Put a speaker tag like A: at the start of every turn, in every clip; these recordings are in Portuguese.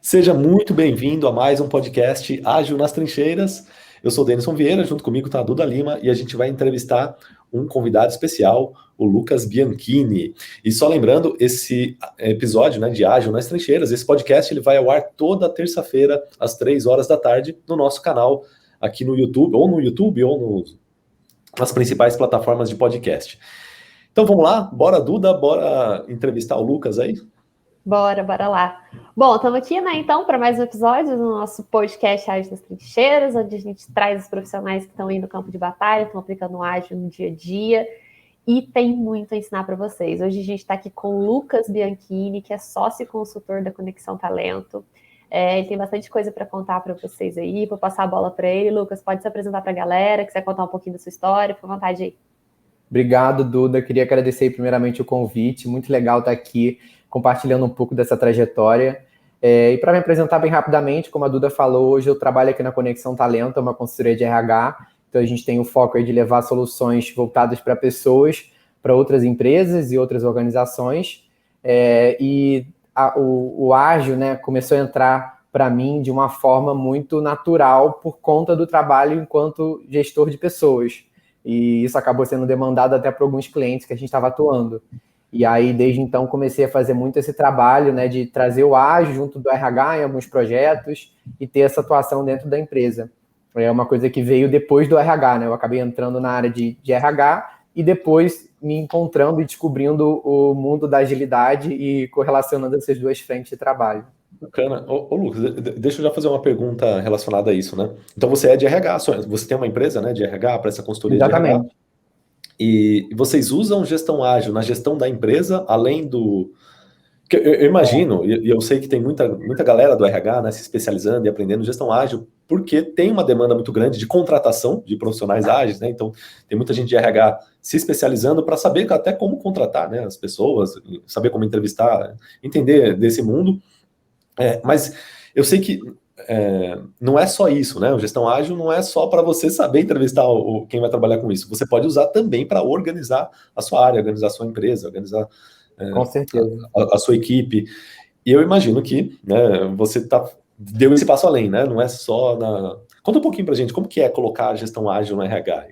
A: Seja muito bem-vindo a mais um podcast Ágil nas Trincheiras. Eu sou o Denison Vieira, junto comigo está a Duda Lima e a gente vai entrevistar um convidado especial, o Lucas Bianchini. E só lembrando, esse episódio, de Ágil nas Trincheiras, esse podcast ele vai ao ar toda terça-feira, às 3 horas da tarde, no nosso canal aqui no YouTube, ou nas principais plataformas de podcast. Então vamos lá, bora Duda, bora entrevistar o Lucas aí?
B: Bora lá. Bom, estamos aqui, então, para mais um episódio do nosso podcast Ágil nas Trincheiras, onde a gente traz os profissionais que estão aí no campo de batalha, estão aplicando o Ágil no dia a dia, e tem muito a ensinar para vocês. Hoje a gente está aqui com o Lucas Bianchini, que é sócio e consultor da Conexão Talento. Ele tem bastante coisa para contar para vocês aí, vou passar a bola para ele. Lucas, pode se apresentar para a galera, quiser contar um pouquinho da sua história, fica à vontade aí.
C: Obrigado, Duda. Queria agradecer primeiramente o convite, muito legal estar aqui compartilhando um pouco dessa trajetória. E para me apresentar bem rapidamente, como a Duda falou, hoje eu trabalho aqui na Conexão Talento, uma consultoria de RH, então a gente tem o foco aí de levar soluções voltadas para pessoas, para outras empresas e outras organizações, o ágil, começou a entrar para mim de uma forma muito natural por conta do trabalho enquanto gestor de pessoas, e isso acabou sendo demandado até por alguns clientes que a gente estava atuando. E aí, desde então, comecei a fazer muito esse trabalho, de trazer o ágil junto do RH em alguns projetos e ter essa atuação dentro da empresa. É uma coisa que veio depois do RH, Eu acabei entrando na área de RH e depois me encontrando e descobrindo o mundo da agilidade e correlacionando essas duas frentes de trabalho.
A: Bacana. Ô Lucas, deixa eu já fazer uma pergunta relacionada a isso, Então você é de RH, você tem uma empresa, de RH, para essa consultoria.
C: Exatamente.
A: De RH. E vocês usam gestão ágil na gestão da empresa, além do... Eu imagino, e eu sei que tem muita galera do RH, se especializando e aprendendo gestão ágil, porque tem uma demanda muito grande de contratação de profissionais ágeis, Então, tem muita gente de RH se especializando para saber até como contratar, as pessoas, saber como entrevistar, entender desse mundo. Mas eu sei que não é só isso, O gestão ágil não é só para você saber entrevistar quem vai trabalhar com isso. Você pode usar também para organizar a sua área, organizar a sua empresa, organizar
C: com certeza.
A: A sua equipe. E eu imagino que você deu esse passo além, Não é só na... Conta um pouquinho para a gente, como que é colocar a gestão ágil no RH?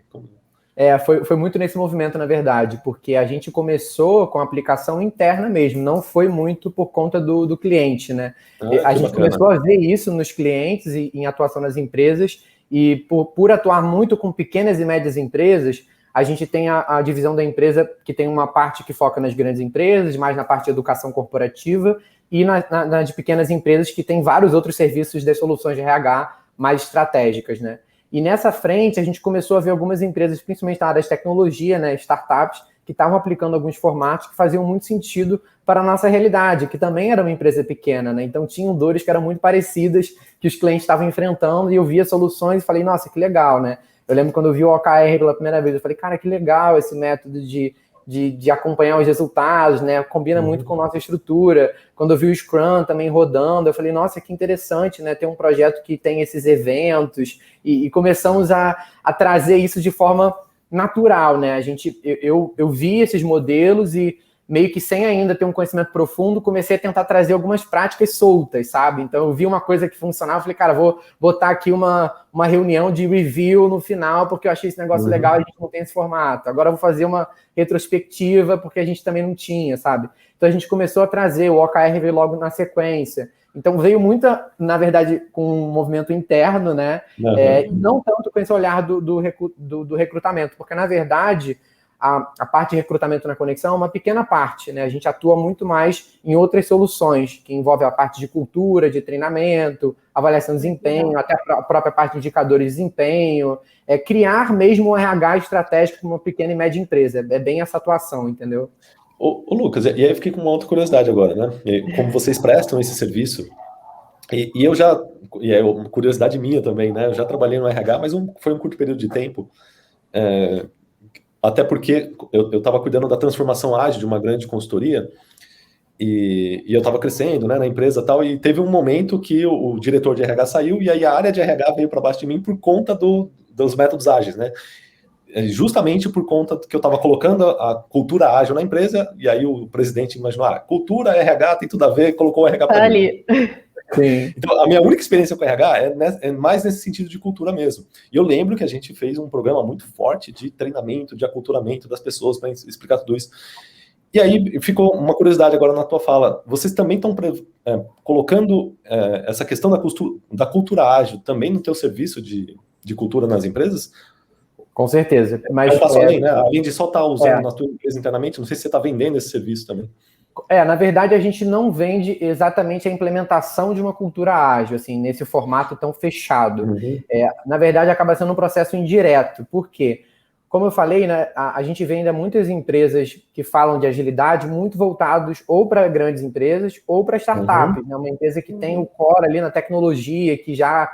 C: Foi muito nesse movimento, na verdade, porque a gente começou com a aplicação interna mesmo, não foi muito por conta do cliente, A gente começou a ver isso nos clientes e em atuação nas empresas, e por atuar muito com pequenas e médias empresas, a gente tem a divisão da empresa que tem uma parte que foca nas grandes empresas, mais na parte de educação corporativa, e na de pequenas empresas que tem vários outros serviços de soluções de RH mais estratégicas, E nessa frente, a gente começou a ver algumas empresas, principalmente na área de tecnologia, startups, que estavam aplicando alguns formatos que faziam muito sentido para a nossa realidade, que também era uma empresa pequena, Então, tinham dores que eram muito parecidas, que os clientes estavam enfrentando, e eu via soluções e falei, nossa, que legal, Eu lembro quando eu vi o OKR pela primeira vez, eu falei, cara, que legal esse método de acompanhar os resultados, Combina muito com a nossa estrutura. Quando eu vi o Scrum também rodando, eu falei, nossa, que interessante, ter um projeto que tem esses eventos, e começamos a trazer isso de forma natural, Eu vi esses modelos e meio que sem ainda ter um conhecimento profundo, comecei a tentar trazer algumas práticas soltas, sabe? Então eu vi uma coisa que funcionava, falei, cara, vou botar aqui uma reunião de review no final, porque eu achei esse negócio legal, a gente não tem esse formato. Agora eu vou fazer uma retrospectiva, porque a gente também não tinha, sabe? Então a gente começou a trazer, o OKR veio logo na sequência. Então veio muita, na verdade, com um movimento interno, não tanto com esse olhar do recrutamento, porque na verdade... A parte de recrutamento na Conexão é uma pequena parte, A gente atua muito mais em outras soluções, que envolvem a parte de cultura, de treinamento, avaliação de desempenho, até a própria parte de indicadores de desempenho, criar mesmo um RH estratégico para uma pequena e média empresa. É bem essa atuação, entendeu?
A: Ô Lucas, e aí eu fiquei com uma outra curiosidade agora, Como vocês prestam esse serviço, curiosidade minha também, Eu já trabalhei no RH, mas foi um curto período de tempo, até porque eu estava cuidando da transformação ágil de uma grande consultoria e eu estava crescendo, na empresa e tal, e teve um momento que o diretor de RH saiu e aí a área de RH veio para baixo de mim por conta dos métodos ágeis, Justamente por conta que eu estava colocando a cultura ágil na empresa, e aí o presidente imaginou, cultura, RH tem tudo a ver, colocou o RH para
B: ali.
C: Sim.
A: Então, a minha única experiência com RH é mais nesse sentido de cultura mesmo. E eu lembro que a gente fez um programa muito forte de treinamento, de aculturamento das pessoas para explicar tudo isso. E aí ficou uma curiosidade agora na tua fala. Vocês também estão colocando essa questão da cultura ágil também no teu serviço de cultura nas empresas?
C: Com certeza. Mas,
A: um passo além, né? Além de só estar usando na tua empresa internamente, não sei se você está vendendo esse serviço também.
C: Na verdade, a gente não vende exatamente a implementação de uma cultura ágil, assim, nesse formato tão fechado.
A: Uhum.
C: Na verdade, acaba sendo um processo indireto. Por quê? Como eu falei, né, a gente vê ainda muitas empresas que falam de agilidade muito voltados ou para grandes empresas ou para startups. Né? Uma empresa que tem o core ali na tecnologia, que já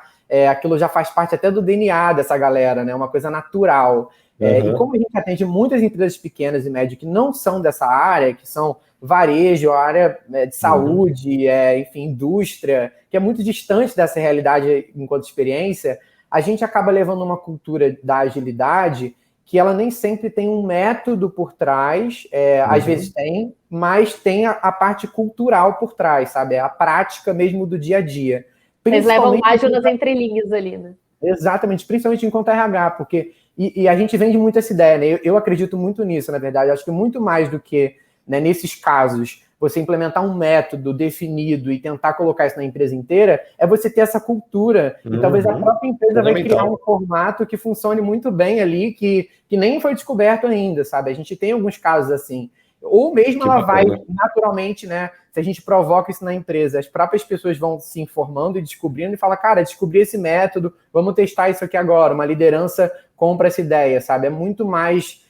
C: aquilo já faz parte até do DNA dessa galera, né? Uma coisa natural. E como a gente atende muitas empresas pequenas e médias que não são dessa área, que são varejo, área de saúde, enfim, indústria, que é muito distante dessa realidade enquanto experiência, a gente acaba levando uma cultura da agilidade que ela nem sempre tem um método por trás, às vezes tem, mas tem a parte cultural por trás, sabe? É a prática mesmo do dia a dia.
B: Eles levam ágil nas entrelinhas ali, né?
C: Exatamente, principalmente enquanto RH, porque... E a gente vende muito essa ideia, né? Eu acredito muito nisso, na verdade. Acho que muito mais do que, né, nesses casos, você implementar um método definido e tentar colocar isso na empresa inteira, é você ter essa cultura. E talvez a própria empresa vai criar um formato que funcione muito bem ali, que nem foi descoberto ainda, sabe? A gente tem alguns casos assim. Ou mesmo ela vai naturalmente, né? Se a gente provoca isso na empresa, as próprias pessoas vão se informando e descobrindo e falam, cara, descobri esse método, vamos testar isso aqui agora. Uma liderança compra essa ideia, sabe? É muito mais...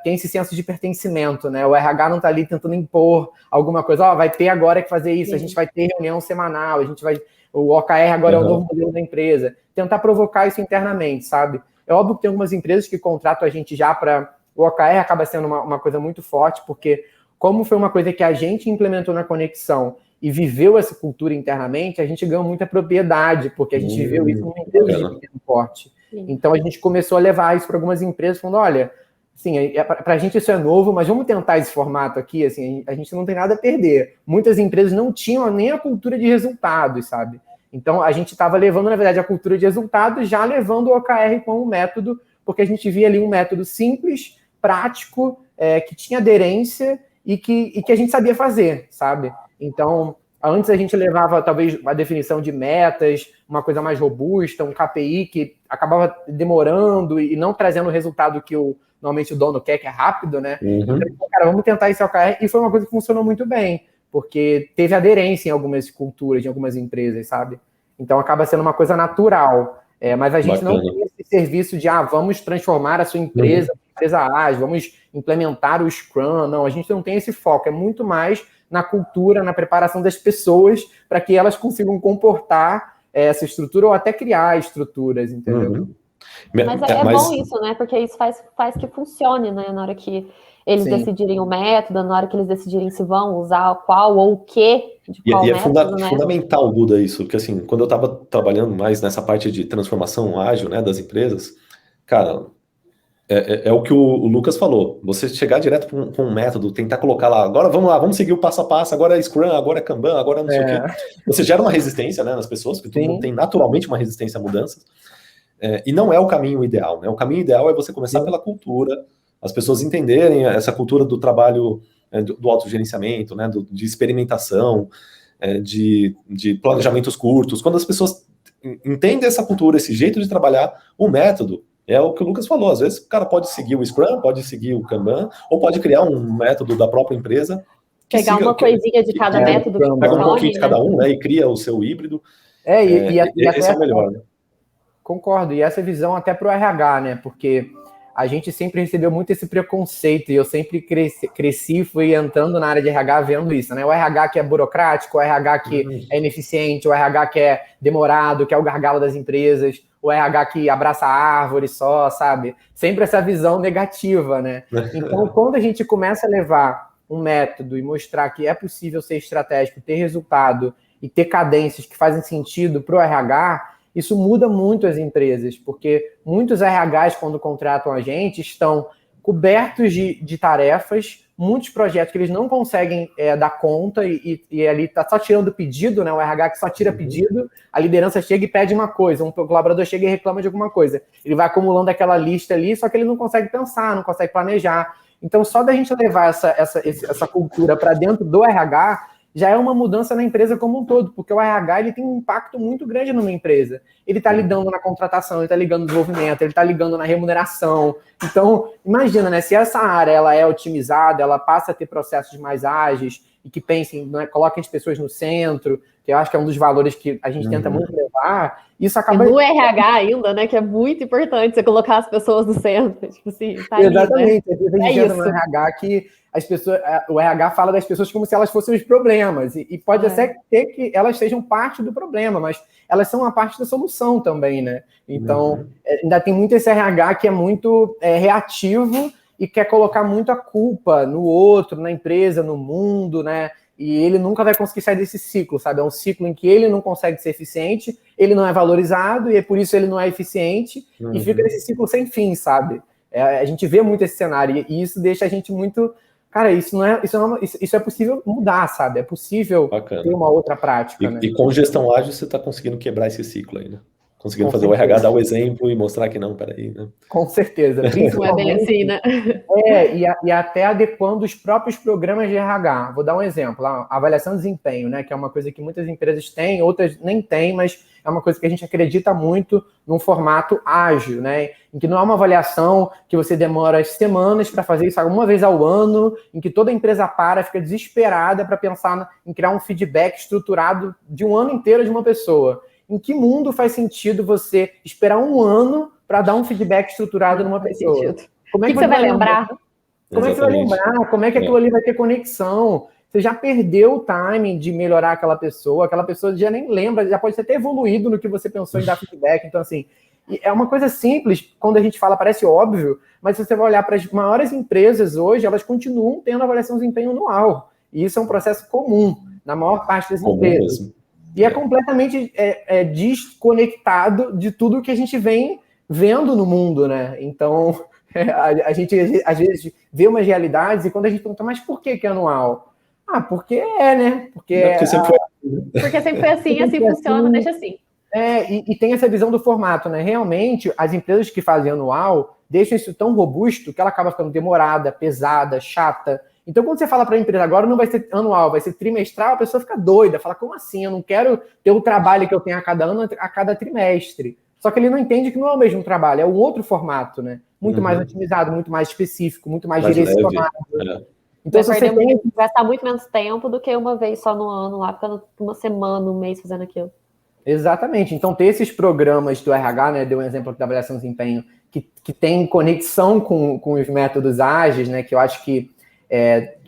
C: tem esse senso de pertencimento, né? O RH não está ali tentando impor alguma coisa, vai ter agora que fazer isso, a gente vai ter reunião semanal, o OKR agora é o novo modelo da empresa. Tentar provocar isso internamente, sabe? É óbvio que tem algumas empresas que contratam a gente já para... O OKR acaba sendo uma coisa muito forte, porque como foi uma coisa que a gente implementou na Conexão e viveu essa cultura internamente, a gente ganhou muita propriedade, porque a gente viveu isso numa empresa de pequeno porte. Então, a gente começou a levar isso para algumas empresas, falando, olha, assim, para a gente isso é novo, mas vamos tentar esse formato aqui, assim, a gente não tem nada a perder. Muitas empresas não tinham nem a cultura de resultados, sabe? Então, a gente estava levando, na verdade, a cultura de resultados, já levando o OKR como método, porque a gente via ali um método simples, prático, que tinha aderência e que a gente sabia fazer, sabe? Então, antes a gente levava, talvez, a definição de metas, uma coisa mais robusta, um KPI que acabava demorando e não trazendo o resultado que normalmente o dono quer, que é rápido, né? Então, cara, vamos tentar esse OKR. E foi uma coisa que funcionou muito bem, porque teve aderência em algumas culturas, em algumas empresas, sabe? Então, acaba sendo uma coisa natural. Mas a gente não tem esse serviço de, vamos transformar a sua empresa ágil, vamos implementar o Scrum. Não, a gente não tem esse foco. É muito mais na cultura, na preparação das pessoas para que elas consigam comportar essa estrutura ou até criar estruturas, entendeu?
B: Mas é bom isso, né? Porque isso faz que funcione, né? Na hora que eles decidirem o método, na hora que eles decidirem se vão usar qual ou o que de qual método,
A: né? Fundamental, Duda, isso. Porque, assim, quando eu estava trabalhando mais nessa parte de transformação ágil, né, das empresas, cara, é o que o Lucas falou. Você chegar direto com um método, tentar colocar lá, agora vamos lá, vamos seguir o passo a passo, agora é Scrum, agora é Kanban, agora não sei o quê. Você gera uma resistência, né, nas pessoas, porque todo mundo tem naturalmente uma resistência a mudanças. E não é o caminho ideal, né? O caminho ideal é você começar pela cultura, as pessoas entenderem essa cultura do trabalho, do autogerenciamento, né, de experimentação, de planejamentos curtos. Quando as pessoas entendem essa cultura, esse jeito de trabalhar, o método é o que o Lucas falou. Às vezes o cara pode seguir o Scrum, pode seguir o Kanban, ou pode criar um método da própria empresa.
B: Pegar uma coisinha de cada método.
A: Pega um pouquinho de cada um, né, e cria o seu híbrido. Esse é o melhor, né?
C: Concordo, e essa visão até para o RH, né? Porque a gente sempre recebeu muito esse preconceito, e eu sempre cresci, fui entrando na área de RH vendo isso, né? O RH que é burocrático, o RH que é ineficiente, o RH que é demorado, que é o gargalo das empresas, o RH que abraça a árvore só, sabe? Sempre essa visão negativa, né? Então, quando a gente começa a levar um método e mostrar que é possível ser estratégico, ter resultado e ter cadências que fazem sentido para o RH, isso muda muito as empresas, porque muitos RHs, quando contratam a gente, estão cobertos de tarefas, muitos projetos que eles não conseguem dar conta e ali tá só tirando pedido, né? O RH que só tira pedido, a liderança chega e pede uma coisa, um colaborador chega e reclama de alguma coisa. Ele vai acumulando aquela lista ali, só que ele não consegue pensar, não consegue planejar. Então, só da gente levar essa cultura para dentro do RH já é uma mudança na empresa como um todo, porque o RH ele tem um impacto muito grande numa empresa. Ele está lidando na contratação, ele está ligando no desenvolvimento, ele está ligando na remuneração. Então, imagina, né? Se essa área ela é otimizada, ela passa a ter processos mais ágeis e que pensem, né, coloquem as pessoas no centro, que eu acho que é um dos valores que a gente tenta muito levar, isso acaba...
B: E no RH ainda, né, que é muito importante você colocar as pessoas no centro, tipo assim, tá
C: exatamente,
B: ali, né?
C: É isso. No RH que as pessoas, o RH fala das pessoas como se elas fossem os problemas, e pode até ter que elas sejam parte do problema, mas elas são uma parte da solução também, né? Então, ainda tem muito esse RH que é muito reativo e quer colocar muito a culpa no outro, na empresa, no mundo, né? E ele nunca vai conseguir sair desse ciclo, sabe? É um ciclo em que ele não consegue ser eficiente, ele não é valorizado, e é por isso ele não é eficiente, e fica nesse ciclo sem fim, sabe? A gente vê muito esse cenário, e isso deixa a gente muito... Cara, isso é possível mudar, sabe? É possível ter uma outra prática, né?
A: E com gestão ágil você está conseguindo quebrar esse ciclo aí, né? Conseguindo fazer o RH dar o exemplo e mostrar que não, peraí, né?
C: Com certeza.
B: Não é bem assim, né?
C: E até adequando os próprios programas de RH. Vou dar um exemplo, a avaliação de desempenho, né? Que é uma coisa que muitas empresas têm, outras nem têm, mas é uma coisa que a gente acredita muito num formato ágil, né? Em que não é uma avaliação que você demora semanas para fazer isso uma vez ao ano, em que toda a empresa fica desesperada para pensar em criar um feedback estruturado de um ano inteiro de uma pessoa. Em que mundo faz sentido você esperar um ano para dar um feedback estruturado numa pessoa?
B: Como é que você vai lembrar?
C: Como é que você vai lembrar? Como é que aquilo ali vai ter conexão? Você já perdeu o timing de melhorar aquela pessoa já nem lembra, já pode ter evoluído no que você pensou em dar feedback. Então, assim, é uma coisa simples, quando a gente fala, parece óbvio, mas se você vai olhar para as maiores empresas hoje, elas continuam tendo avaliação de desempenho anual. E isso é um processo comum na maior parte das empresas. Mesmo. E é completamente desconectado de tudo que a gente vem vendo no mundo, né? Então, a gente, às vezes, vê umas realidades e quando a gente pergunta, mas por que é anual? Porque né? Porque
B: sempre foi assim, assim funciona, deixa assim.
C: E tem essa visão do formato, né? Realmente, as empresas que fazem anual deixam isso tão robusto que ela acaba ficando demorada, pesada, chata. Então, quando você fala para a empresa, agora não vai ser anual, vai ser trimestral, a pessoa fica doida, fala, como assim? Eu não quero ter o trabalho que eu tenho a cada ano, a cada trimestre. Só que ele não entende que não é o mesmo trabalho, é um outro formato, né? Muito mais otimizado, muito mais específico, muito mais direcionado.
B: Então, se você tem... vai gastar muito menos tempo do que uma vez só no ano, lá ficando uma semana, um mês fazendo aquilo.
C: Exatamente. Então, ter esses programas do RH, né? Deu um exemplo da avaliação de desempenho, que tem conexão com os métodos ágeis, né? Que eu acho que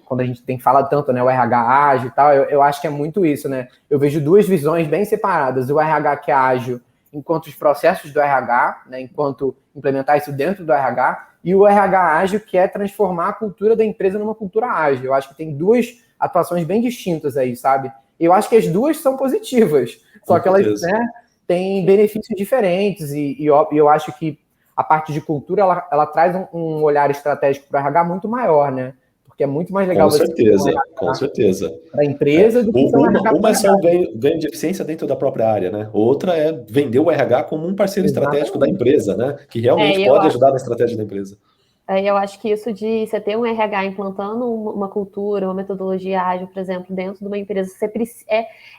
C: quando a gente tem falado tanto, né, o RH ágil e tal, eu acho que é muito isso, né? Eu vejo duas visões bem separadas. O RH que é ágil enquanto os processos do RH, né, enquanto implementar isso dentro do RH, e o RH ágil que é transformar a cultura da empresa numa cultura ágil. Eu acho que tem duas atuações bem distintas aí, sabe? Eu acho que as duas são positivas, só que elas, né, têm benefícios diferentes e eu acho que a parte de cultura, ela traz um olhar estratégico para o RH muito maior, né? Porque é muito mais legal
A: com certeza.
C: Para a empresa do que
A: uma é só o ganho de eficiência dentro da própria área, né? Outra é vender o RH como um parceiro estratégico da empresa, né? Que realmente pode ajudar na estratégia da empresa.
B: Eu acho que isso de você ter um RH implantando uma cultura, uma metodologia ágil, por exemplo, dentro de uma empresa,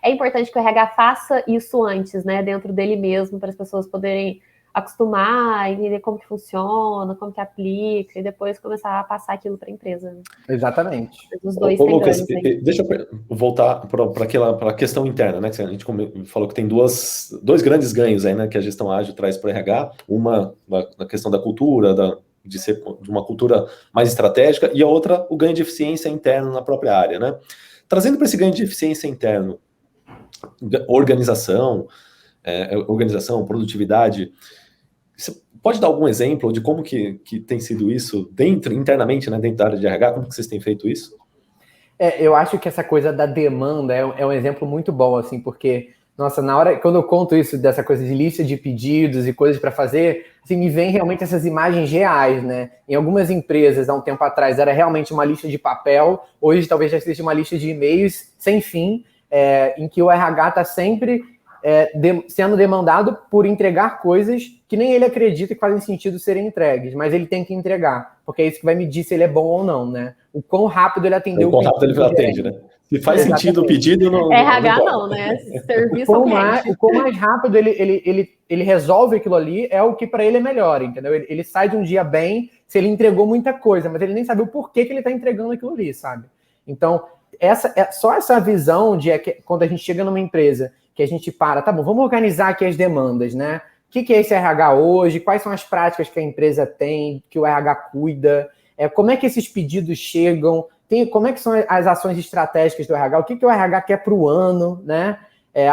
B: é importante que o RH faça isso antes, né? Dentro dele mesmo, para as pessoas poderem acostumar, entender como que funciona, como que aplica, e depois começar a passar aquilo para a empresa.
C: Exatamente.
B: Os dois têm ganhos,
A: deixa eu voltar para a questão interna, né? Que a gente falou que tem dois grandes ganhos aí, né? Que a gestão ágil traz para o RH. Uma na questão da cultura, de ser de uma cultura mais estratégica, e a outra, o ganho de eficiência interno na própria área, né? Trazendo para esse ganho de eficiência interno, organização, produtividade, você pode dar algum exemplo de como que tem sido isso internamente, né, dentro da área de RH? Como que vocês têm feito isso?
C: Eu acho que essa coisa da demanda é um exemplo muito bom, assim, porque Nossa, na hora, quando eu conto isso, dessa coisa de lista de pedidos e coisas para fazer, assim, me vem realmente essas imagens reais, né? Em algumas empresas, há um tempo atrás, era realmente uma lista de papel, hoje talvez já seja uma lista de e-mails sem fim, em que o RH está sempre sendo demandado por entregar coisas que nem ele acredita que fazem sentido serem entregues, mas ele tem que entregar, porque é isso que vai medir se ele é bom ou não, né? O quão rápido ele atendeu
A: o quão rápido ele atende, né? Se faz sentido o pedido, não
B: RH não, né? Serviço ao cliente.
C: O quão mais rápido ele resolve aquilo ali é o que para ele é melhor, entendeu? Ele sai de um dia bem se ele entregou muita coisa, mas ele nem sabe o porquê que ele está entregando aquilo ali, sabe? Então, só essa visão de que quando a gente chega numa empresa que a gente tá bom, vamos organizar aqui as demandas, né? O que é esse RH hoje? Quais são as práticas que a empresa tem, que o RH cuida? Como é que esses pedidos chegam? Como é que são as ações estratégicas do RH? O que o RH quer para o ano, né?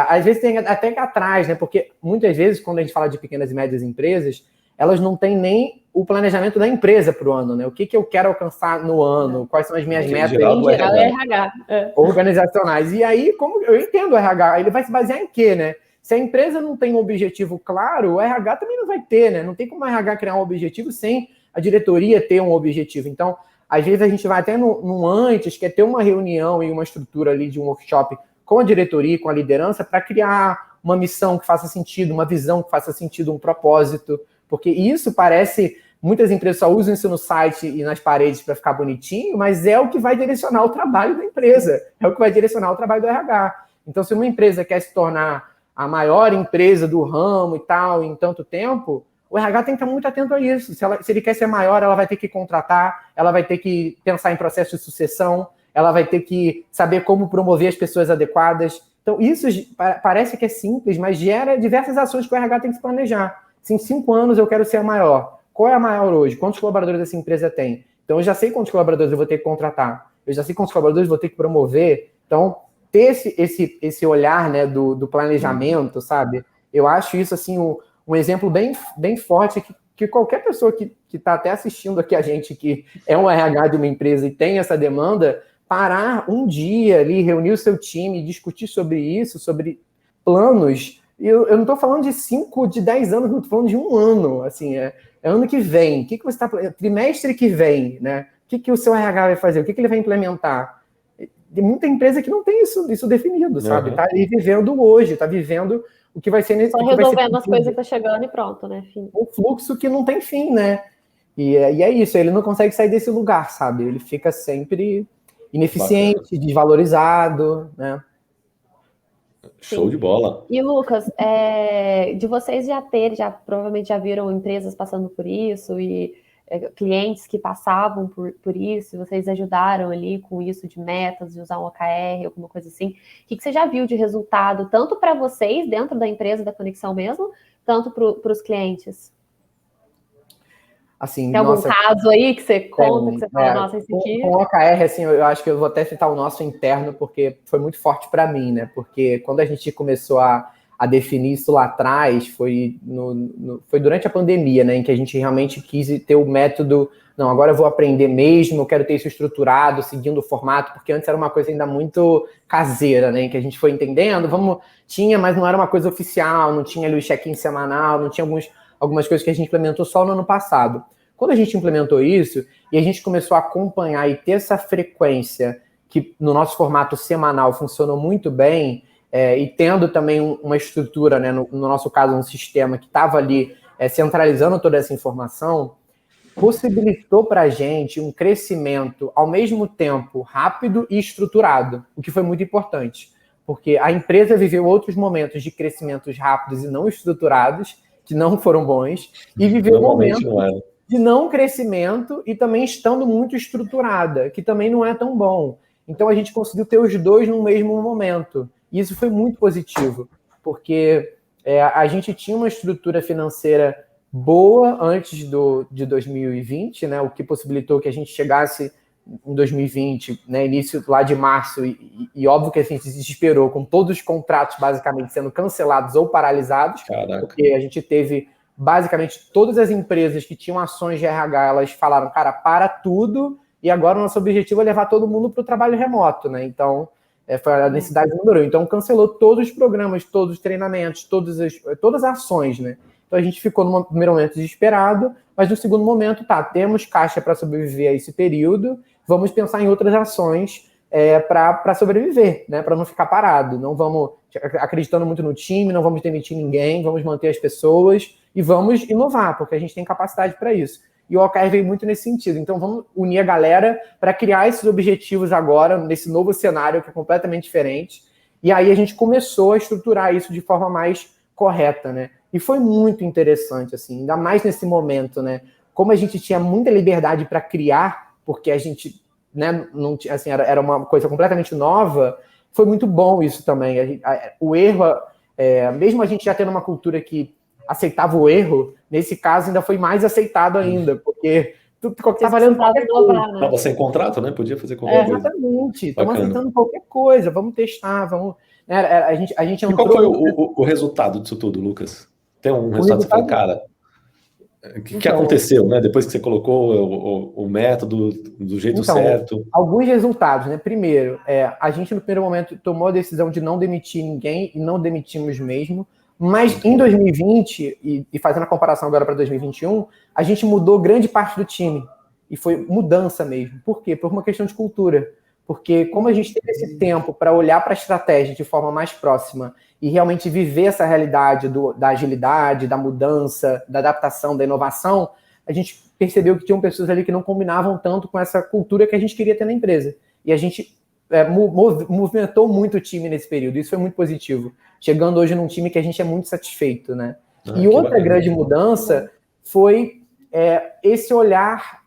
C: Às vezes tem até que atrás, né? Porque muitas vezes, quando a gente fala de pequenas e médias empresas, elas não têm nem o planejamento da empresa para o ano, né? O que eu quero alcançar no ano? Quais são as minhas metas?
B: Em geral é RH.
C: Organizacionais. E aí, como eu entendo o RH, ele vai se basear em quê, né? Se a empresa não tem um objetivo claro, o RH também não vai ter, né? Não tem como o RH criar um objetivo sem a diretoria ter um objetivo. Então, às vezes a gente vai até num antes, que é ter uma reunião e uma estrutura ali de um workshop com a diretoria, com a liderança, para criar uma missão que faça sentido, uma visão que faça sentido, um propósito. Porque isso parece... Muitas empresas só usam isso no site e nas paredes para ficar bonitinho, mas é o que vai direcionar o trabalho da empresa. É o que vai direcionar o trabalho do RH. Então, se uma empresa quer se tornar a maior empresa do ramo e tal, em tanto tempo... O RH tem que estar muito atento a isso. Se ele quer ser maior, ela vai ter que contratar, ela vai ter que pensar em processo de sucessão, ela vai ter que saber como promover as pessoas adequadas. Então, isso parece que é simples, mas gera diversas ações que o RH tem que se planejar. Se em 5 anos eu quero ser a maior, qual é a maior hoje? Quantos colaboradores essa empresa tem? Então, eu já sei quantos colaboradores eu vou ter que contratar, eu já sei quantos colaboradores eu vou ter que promover. Então, ter esse olhar, né, do planejamento, sabe? Eu acho isso, assim, um exemplo bem forte que qualquer pessoa que está até assistindo aqui a gente, que é um RH de uma empresa e tem essa demanda, parar um dia ali, reunir o seu time, discutir sobre isso, sobre planos. Eu não estou falando de 5, de 10 anos, não estou falando de um ano. Assim, é ano que vem. O que você está... Trimestre que vem, né? O que o seu RH vai fazer? O que ele vai implementar? Tem muita empresa que não tem isso definido, sabe? Está ali vivendo hoje, está vivendo... O que vai ser nesse.
B: Só resolvendo as coisas que estão chegando e pronto, né? Fim.
C: Um fluxo que não tem fim, né? E é isso, ele não consegue sair desse lugar, sabe? Ele fica sempre ineficiente, desvalorizado, né?
A: Show Sim. de bola.
B: E, Lucas, de vocês provavelmente já viram empresas passando por isso e clientes que passavam por isso, vocês ajudaram ali com isso de metas, de usar um OKR, alguma coisa assim. O que você já viu de resultado, tanto para vocês, dentro da empresa, da Conexão mesmo, tanto para os clientes?
C: Assim,
B: tem algum caso aí que você conta, que você fala, nossa, esse aqui...
C: Com o OKR, assim, eu acho que eu vou até citar o nosso interno, porque foi muito forte para mim, né? Porque quando a gente começou a definir isso lá atrás, foi durante a pandemia, né, em que a gente realmente quis ter o método, não, agora eu vou aprender mesmo, eu quero ter isso estruturado, seguindo o formato, porque antes era uma coisa ainda muito caseira, né, em que a gente foi entendendo, tinha, mas não era uma coisa oficial, não tinha ali o check-in semanal, não tinha algumas coisas que a gente implementou só no ano passado. Quando a gente implementou isso, e a gente começou a acompanhar e ter essa frequência, que no nosso formato semanal funcionou muito bem, e tendo também uma estrutura, né, no nosso caso, um sistema que estava ali centralizando toda essa informação, possibilitou para a gente um crescimento, ao mesmo tempo, rápido e estruturado, o que foi muito importante, porque a empresa viveu outros momentos de crescimentos rápidos e não estruturados, que não foram bons, e viveu momentos de não crescimento e também estando muito estruturada, que também não é tão bom. Então, a gente conseguiu ter os dois no mesmo momento. E isso foi muito positivo, porque a gente tinha uma estrutura financeira boa antes de 2020, né, o que possibilitou que a gente chegasse em 2020, né, início lá de março, e óbvio que a gente se desesperou com todos os contratos basicamente sendo cancelados ou paralisados, porque a gente teve basicamente todas as empresas que tinham ações de RH, elas falaram, cara, para tudo, e agora o nosso objetivo é levar todo mundo para o trabalho remoto, né? Então, A necessidade não melhorou. Então, cancelou todos os programas, todos os treinamentos, todas as ações, né? Então, a gente ficou no primeiro momento desesperado, mas no segundo momento, temos caixa para sobreviver a esse período, vamos pensar em outras ações para sobreviver, né? Para não ficar parado. Não vamos acreditando muito no time, não vamos demitir ninguém, vamos manter as pessoas e vamos inovar, porque a gente tem capacidade para isso. E o OKR veio muito nesse sentido. Então, vamos unir a galera para criar esses objetivos agora, nesse novo cenário que é completamente diferente. E aí a gente começou a estruturar isso de forma mais correta, né? E foi muito interessante, assim, ainda mais nesse momento, né? Como a gente tinha muita liberdade para criar, porque a gente, né, não tinha, assim, era uma coisa completamente nova, foi muito bom isso também. O erro, mesmo a gente já tendo uma cultura que aceitava o erro, nesse caso ainda foi mais aceitado ainda, porque tudo está valendo qualquer coisa.
A: Estava sem contrato, né? Podia fazer qualquer coisa.
C: Exatamente. Estamos aceitando qualquer coisa, vamos testar, vamos... A gente entrou...
A: E qual foi o resultado disso tudo, Lucas? Tem um resultado que você fala, cara, o que aconteceu, né? Depois que você colocou o método do jeito certo?
C: Alguns resultados, né? Primeiro, a gente no primeiro momento tomou a decisão de não demitir ninguém e não demitimos mesmo. Mas em 2020, e fazendo a comparação agora para 2021, a gente mudou grande parte do time. E foi mudança mesmo. Por quê? Por uma questão de cultura. Porque como a gente teve esse tempo para olhar para a estratégia de forma mais próxima e realmente viver essa realidade da agilidade, da mudança, da adaptação, da inovação, a gente percebeu que tinham pessoas ali que não combinavam tanto com essa cultura que a gente queria ter na empresa. E a gente movimentou muito o time nesse período. Isso foi muito positivo. Chegando hoje num time que a gente é muito satisfeito, né? E outra grande mudança foi esse olhar,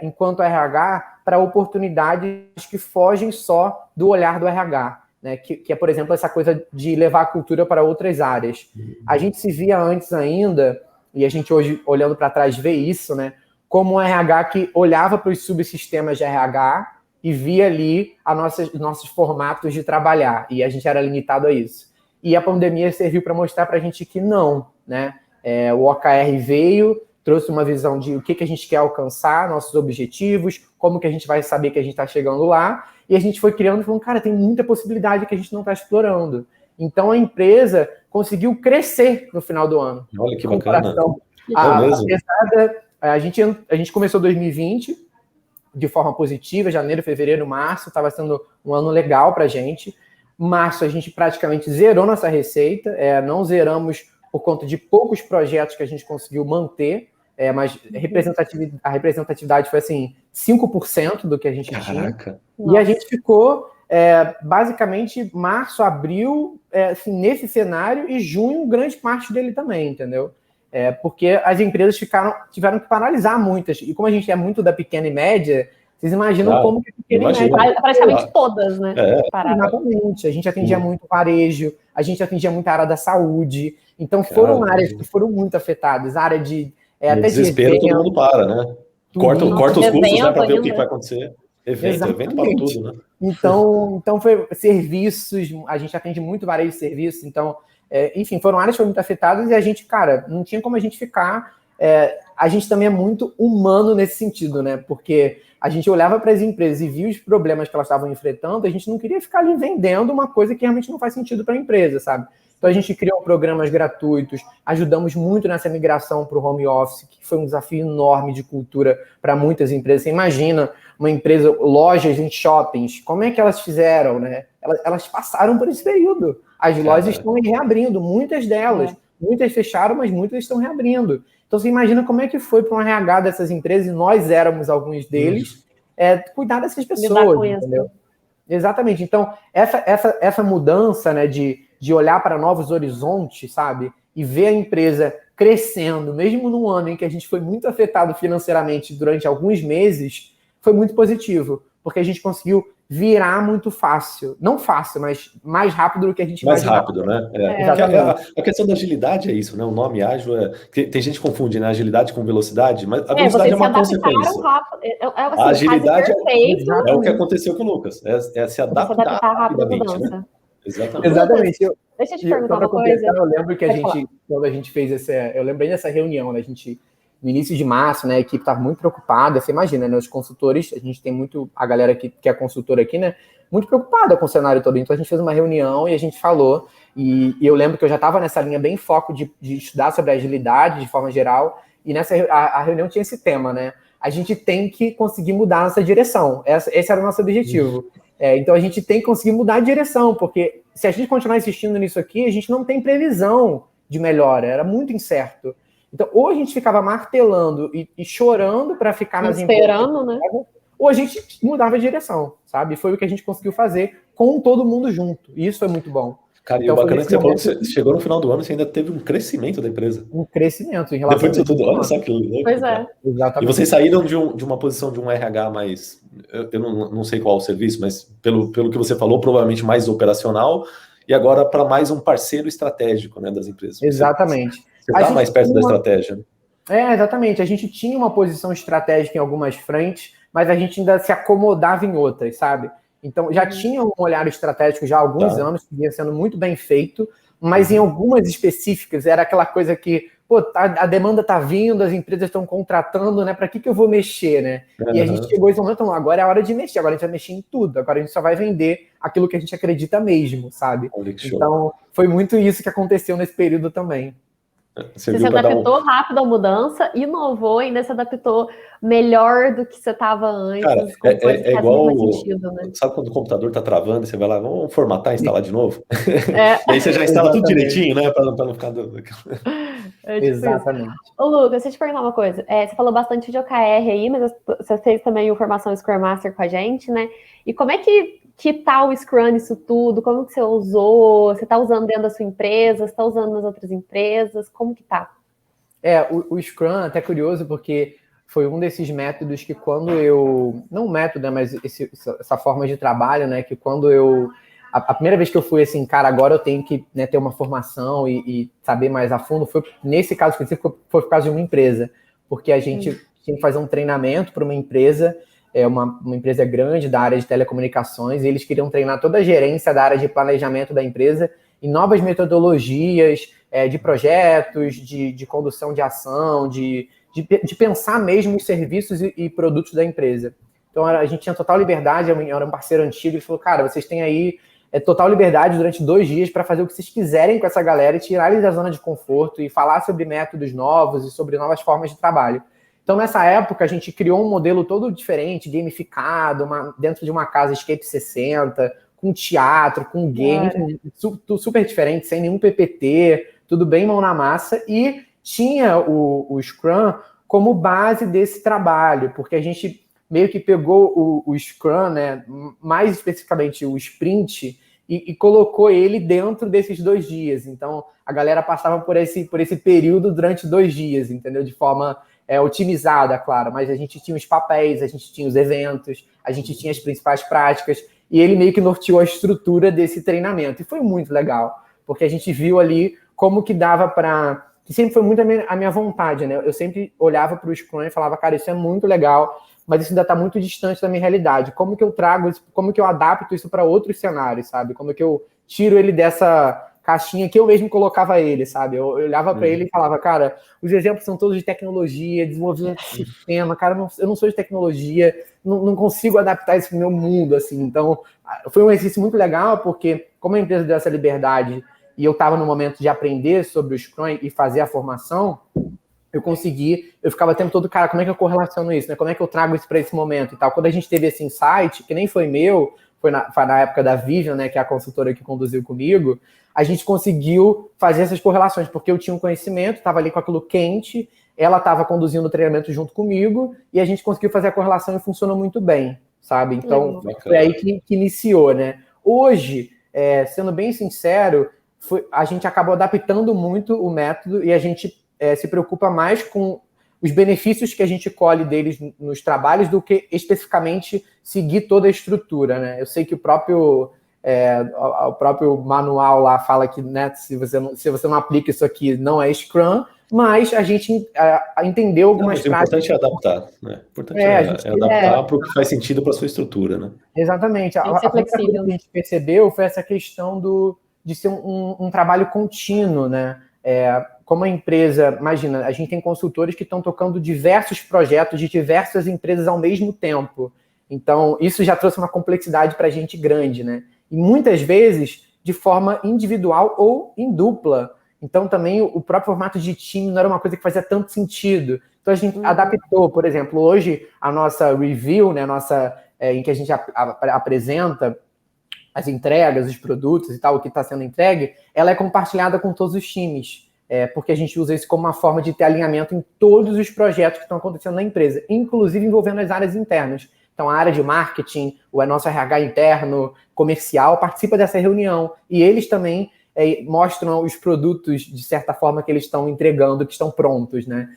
C: enquanto RH, para oportunidades que fogem só do olhar do RH, né? Que é, por exemplo, essa coisa de levar a cultura para outras áreas. A gente se via antes ainda, e a gente hoje, olhando para trás, vê isso, né? Como um RH que olhava para os subsistemas de RH e via ali nossos formatos de trabalhar, e a gente era limitado a isso. E a pandemia serviu para mostrar para a gente que não, né? O OKR veio, trouxe uma visão de o que a gente quer alcançar, nossos objetivos, como que a gente vai saber que a gente está chegando lá, e a gente foi criando e falando, cara, tem muita possibilidade que a gente não está explorando. Então a empresa conseguiu crescer no final do ano.
A: Olha que bacana.
C: A gente começou 2020 de forma positiva, janeiro, fevereiro, março, estava sendo um ano legal para a gente. Março, a gente praticamente zerou nossa receita, não zeramos por conta de poucos projetos que a gente conseguiu manter, mas a representatividade foi assim, 5% do que a gente tinha. E a gente ficou, basicamente, março, abril, assim, nesse cenário, e junho, grande parte dele também, entendeu? Porque as empresas tiveram que paralisar muitas, e como a gente é muito da pequena e média, vocês imaginam como que a pequena e média...
B: Praticamente todas, né?
C: Exatamente. A gente atendia muito varejo, a gente atendia muito a área da saúde, então foram áreas que foram muito afetadas, a área de... até
A: desespero, todo mundo para, né? Corta os custos, né, para ver o que vai acontecer. Evento para tudo, né?
C: Então foi serviços, a gente atende muito varejo de serviços, então, enfim, foram áreas que foram muito afetadas e a gente, cara, não tinha como a gente ficar... a gente também é muito humano nesse sentido, né? Porque a gente olhava para as empresas e via os problemas que elas estavam enfrentando, a gente não queria ficar ali vendendo uma coisa que realmente não faz sentido para a empresa, sabe? Então a gente criou programas gratuitos, ajudamos muito nessa migração para o home office, que foi um desafio enorme de cultura para muitas empresas. Você imagina uma empresa, lojas em shoppings, como é que elas fizeram, né? Elas passaram por esse período. As lojas estão reabrindo, muitas delas. Muitas fecharam, mas muitas estão reabrindo. Então você imagina como é que foi para um RH dessas empresas, e nós éramos alguns deles, cuidar dessas pessoas, entendeu? Exatamente. Então, essa mudança, né, de olhar para novos horizontes, sabe? E ver a empresa crescendo, mesmo num ano em que a gente foi muito afetado financeiramente durante alguns meses, foi muito positivo, porque a gente conseguiu virar muito fácil. Não fácil, mas mais rápido do que a gente imaginava.
A: Mais rápido, né? A questão da agilidade é isso, né? O nome ágil tem gente que confunde, né? Agilidade com velocidade, mas a velocidade é uma consequência. A agilidade é o que aconteceu com o Lucas. É se adaptar rapidamente, né?
C: Exatamente.
B: Deixa eu te perguntar uma coisa.
C: Eu lembro que quando a gente fez eu lembrei dessa reunião, né? A gente no início de março, né, a equipe estava muito preocupada. Você imagina, né, os consultores, a gente tem muito, a galera que é consultora aqui, né, muito preocupada com o cenário todo. Então a gente fez uma reunião e a gente falou, e eu lembro que eu já estava nessa linha bem foco de estudar sobre agilidade de forma geral, e a reunião tinha esse tema, né? A gente tem que conseguir mudar nossa direção. Esse era o nosso objetivo. Então a gente tem que conseguir mudar a direção, porque se a gente continuar insistindo nisso aqui, a gente não tem previsão de melhora, era muito incerto. Então, ou a gente ficava martelando e chorando para ficar nas
B: esperando, né?
C: Ou a gente mudava a direção, sabe? Foi o que a gente conseguiu fazer com todo mundo junto. E isso foi muito bom.
A: Cara, então, e o bacana é que você falou que você chegou no final do ano, você ainda teve um crescimento da empresa.
C: Um crescimento em relação
A: depois disso tudo, olha só que louco.
B: Pois é.
C: Exatamente.
A: E vocês saíram de uma posição de um RH mais... Eu não sei qual o serviço, mas pelo que você falou, provavelmente mais operacional, e agora para mais um parceiro estratégico, né, das empresas.
C: Exatamente.
A: Você está mais perto da estratégia.
C: Exatamente. A gente tinha uma posição estratégica em algumas frentes, mas a gente ainda se acomodava em outras, sabe? Então, já tinha um olhar estratégico já há alguns anos, que vinha sendo muito bem feito, mas em algumas específicas era aquela coisa que, a demanda está vindo, as empresas estão contratando, né? Para que eu vou mexer, né? E a gente chegou a esse momento, não, agora é a hora de mexer, agora a gente vai mexer em tudo, agora a gente só vai vender aquilo que a gente acredita mesmo, sabe? Então, foi muito isso que aconteceu nesse período também.
B: Você se adaptou rápido à mudança, inovou e ainda se adaptou melhor do que você estava antes.
A: Cara, é igual,
B: sentido, né?
A: Sabe quando o computador está travando, você vai lá, vamos formatar e instalar de novo? E aí você já instala tudo direitinho, né? Para não ficar...
C: Exatamente.
B: Ô, Lucas, deixa eu te perguntar uma coisa. Você falou bastante de OKR aí, mas você fez também o Formação Scrum Master com a gente, né? E como é que tá o Scrum nisso tudo? Como que você usou? Você está usando dentro da sua empresa? Você está usando nas outras empresas? Como que tá?
C: O Scrum, até curioso, porque foi um desses métodos que quando eu... Não método, né, mas essa forma de trabalho, né? Que quando eu... A primeira vez que eu fui assim, cara, agora eu tenho que, né, ter uma formação e saber mais a fundo, foi nesse caso específico, foi por causa de uma empresa. Porque a gente tinha que fazer um treinamento para uma empresa, uma empresa grande da área de telecomunicações, e eles queriam treinar toda a gerência da área de planejamento da empresa em novas metodologias de projetos, de condução de ação, de pensar mesmo os serviços e produtos da empresa. Então, a gente tinha total liberdade, era um parceiro antigo, ele falou, cara, vocês têm aí total liberdade durante 2 dias para fazer o que vocês quiserem com essa galera e tirar eles da zona de conforto e falar sobre métodos novos e sobre novas formas de trabalho. Então, nessa época, a gente criou um modelo todo diferente, gamificado, dentro de uma casa Escape 60, com teatro, com game, super diferente, sem nenhum PPT, tudo bem mão na massa, e tinha o Scrum como base desse trabalho, porque a gente meio que pegou o Scrum, né, mais especificamente o Sprint, e colocou ele dentro desses 2 dias. Então, a galera passava por esse período durante 2 dias, entendeu? De forma otimizada, claro, mas a gente tinha os papéis, a gente tinha os eventos, a gente tinha as principais práticas, e ele meio que norteou a estrutura desse treinamento. E foi muito legal, porque a gente viu ali como que dava para... Que sempre foi muito a minha vontade, né? Eu sempre olhava para o Scrum e falava, cara, isso é muito legal, mas isso ainda está muito distante da minha realidade. Como que eu trago isso, como que eu adapto isso para outros cenários, sabe? Como que eu tiro ele dessa caixinha que eu mesmo colocava ele, sabe? Eu olhava para ele e falava, cara, os exemplos são todos de tecnologia, desenvolvimento de sistema, cara, eu não sou de tecnologia, não consigo adaptar isso pro meu mundo, assim. Então, foi um exercício muito legal, porque como a empresa deu essa liberdade e eu estava no momento de aprender sobre o Scrum e fazer a formação, eu ficava o tempo todo, cara, como é que eu correlaciono isso, né? Como é que eu trago isso para esse momento e tal? Quando a gente teve esse insight, que nem foi meu, foi na época da Vivian, né, que é a consultora que conduziu comigo, a gente conseguiu fazer essas correlações, porque eu tinha um conhecimento, estava ali com aquilo quente, ela estava conduzindo o treinamento junto comigo, e a gente conseguiu fazer a correlação e funcionou muito bem, sabe? Então, foi aí que iniciou, né? Hoje, sendo bem sincero, a gente acabou adaptando muito o método e a gente se preocupa mais com os benefícios que a gente colhe deles nos trabalhos do que especificamente seguir toda a estrutura, né? Eu sei que o próprio manual lá fala que, né, se você não aplica isso aqui, não é Scrum, mas a gente entendeu algumas práticas.
A: O importante é adaptar, né? O importante é adaptar para o que faz sentido para a sua estrutura, né?
C: Exatamente. A primeira coisa que a gente percebeu foi essa questão de ser um trabalho contínuo, né? como a empresa, imagina, a gente tem consultores que estão tocando diversos projetos de diversas empresas ao mesmo tempo. Então, isso já trouxe uma complexidade para a gente grande, né? E muitas vezes de forma individual ou em dupla. Então, também o próprio formato de time não era uma coisa que fazia tanto sentido. Então, a gente adaptou, por exemplo, hoje a nossa review, né, em que a gente apresenta as entregas, os produtos e tal, o que está sendo entregue, ela é compartilhada com todos os times, porque a gente usa isso como uma forma de ter alinhamento em todos os projetos que estão acontecendo na empresa, inclusive envolvendo as áreas internas. Então, a área de marketing, o nosso RH interno, comercial, participa dessa reunião. E eles também mostram os produtos, de certa forma, que eles estão entregando, que estão prontos, né?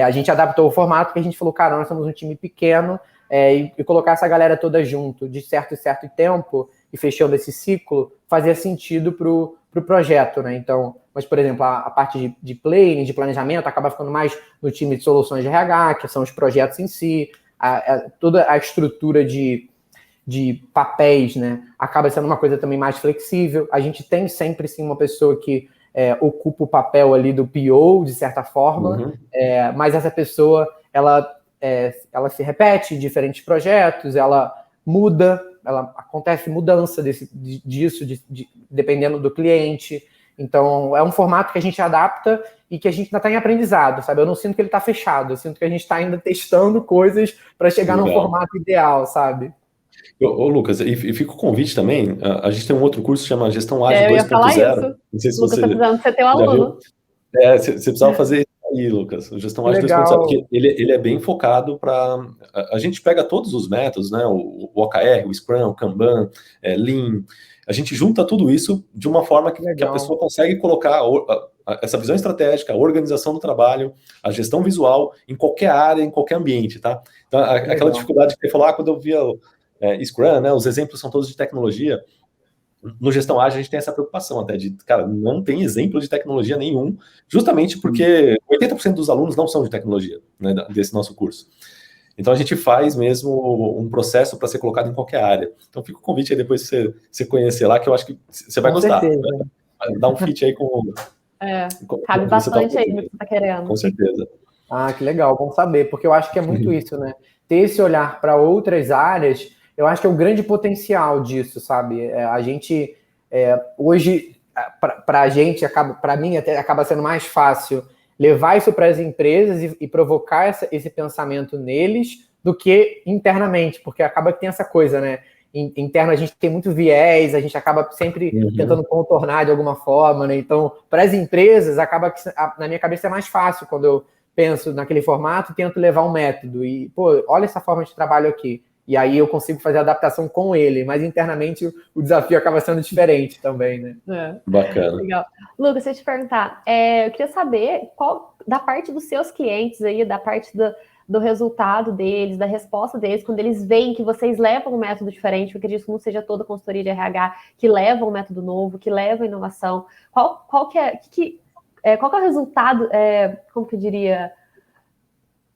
C: A gente adaptou o formato, que a gente falou, cara, nós somos um time pequeno, e colocar essa galera toda junto, de certo tempo, e fechando esse ciclo, fazia sentido para o projeto, né? Então, mas, por exemplo, a parte de planning, de planejamento, acaba ficando mais no time de soluções de RH, que são os projetos em si, toda a estrutura de papéis, né, acaba sendo uma coisa também mais flexível. A gente tem sempre, sim, uma pessoa que ocupa o papel ali do PO, de certa forma, mas essa pessoa, ela se repete em diferentes projetos, ela muda, acontece mudança disso, dependendo do cliente. Então, é um formato que a gente adapta e que a gente ainda está em aprendizado, sabe? Eu não sinto que ele está fechado, eu sinto que a gente está ainda testando coisas para chegar no formato ideal, sabe?
A: Ô, Lucas, e fica o convite também, a gente tem um outro curso que chama Gestão Ágil 2.0.
B: Eu ia falar isso.
A: Não sei se
B: Lucas,
A: você
B: tá precisando ser teu aluno.
A: Você precisava fazer isso aí, Lucas. O Gestão Ágil 2.0, porque ele é bem focado para... A gente pega todos os métodos, né? O OKR, o Scrum, o Kanban, Lean. A gente junta tudo isso de uma forma que a pessoa consegue colocar essa visão estratégica, a organização do trabalho, a gestão visual em qualquer área, em qualquer ambiente, tá? Então, aquela dificuldade que você falou, quando eu via Scrum, né? Os exemplos são todos de tecnologia. No Gestão Ágil, a gente tem essa preocupação até de, cara, não tem exemplo de tecnologia nenhum, justamente porque 80% dos alunos não são de tecnologia, né, desse nosso curso. Então, a gente faz mesmo um processo para ser colocado em qualquer área. Então, fica o convite aí depois de você conhecer lá, que eu acho que você vai gostar. Dá um fit aí com...
B: cabe bastante aí no que você está querendo.
A: Com certeza.
C: Que legal, bom saber, porque eu acho que é muito isso, né? Ter esse olhar para outras áreas, eu acho que é o grande potencial disso, sabe? A gente, hoje, para a gente, para mim, até acaba sendo mais fácil levar isso para as empresas e provocar esse pensamento neles do que internamente, porque acaba que tem essa coisa, né? Interno a gente tem muito viés, a gente acaba sempre tentando contornar de alguma forma, né? Então, para as empresas, acaba que, na minha cabeça, é mais fácil quando eu penso naquele formato e tento levar um método. E, olha essa forma de trabalho aqui. E aí eu consigo fazer a adaptação com ele, mas internamente o desafio acaba sendo diferente também, né?
A: Bacana.
B: Legal. Lucas, deixa eu te perguntar, eu queria saber qual, da parte dos seus clientes aí, da parte do resultado deles, da resposta deles, quando eles veem que vocês levam um método diferente, eu acredito que não seja toda a consultoria de RH que leva um método novo, que leva a inovação. Qual que é o resultado, como que eu diria...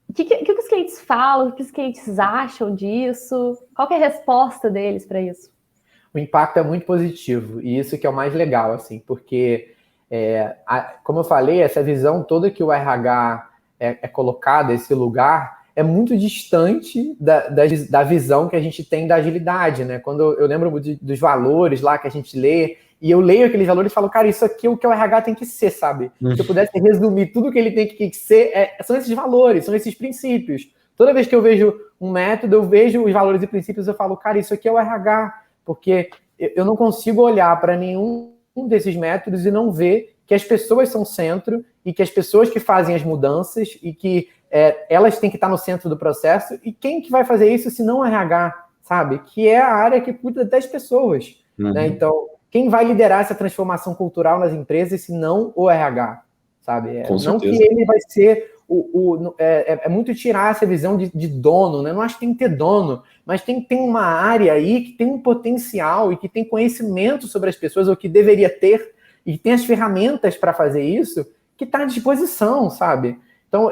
B: O que os clientes falam? O que os clientes acham disso? Qual que é a resposta deles para isso?
C: O impacto é muito positivo, e isso que é o mais legal, assim, porque, como eu falei, essa visão toda que o RH é colocado, esse lugar, é muito distante da visão que a gente tem da agilidade, né? Quando eu lembro dos valores lá que a gente lê, e eu leio aqueles valores e falo, cara, isso aqui é o que o RH tem que ser, sabe? Se eu pudesse resumir tudo que ele tem que ser, são esses valores, são esses princípios. Toda vez que eu vejo um método, eu vejo os valores e princípios, eu falo, cara, isso aqui é o RH, porque eu não consigo olhar para nenhum desses métodos e não ver que as pessoas são o centro e que as pessoas que fazem as mudanças e que elas têm que estar no centro do processo, e quem que vai fazer isso se não o RH, sabe? Que é a área que cuida das pessoas, né? Então, quem vai liderar essa transformação cultural nas empresas se não o RH, sabe? Não que ele vai ser é muito tirar essa visão de dono, né? Não acho que tem que ter dono, mas tem uma área aí que tem um potencial e que tem conhecimento sobre as pessoas, ou que deveria ter, e que tem as ferramentas para fazer isso, que está à disposição, sabe? Então,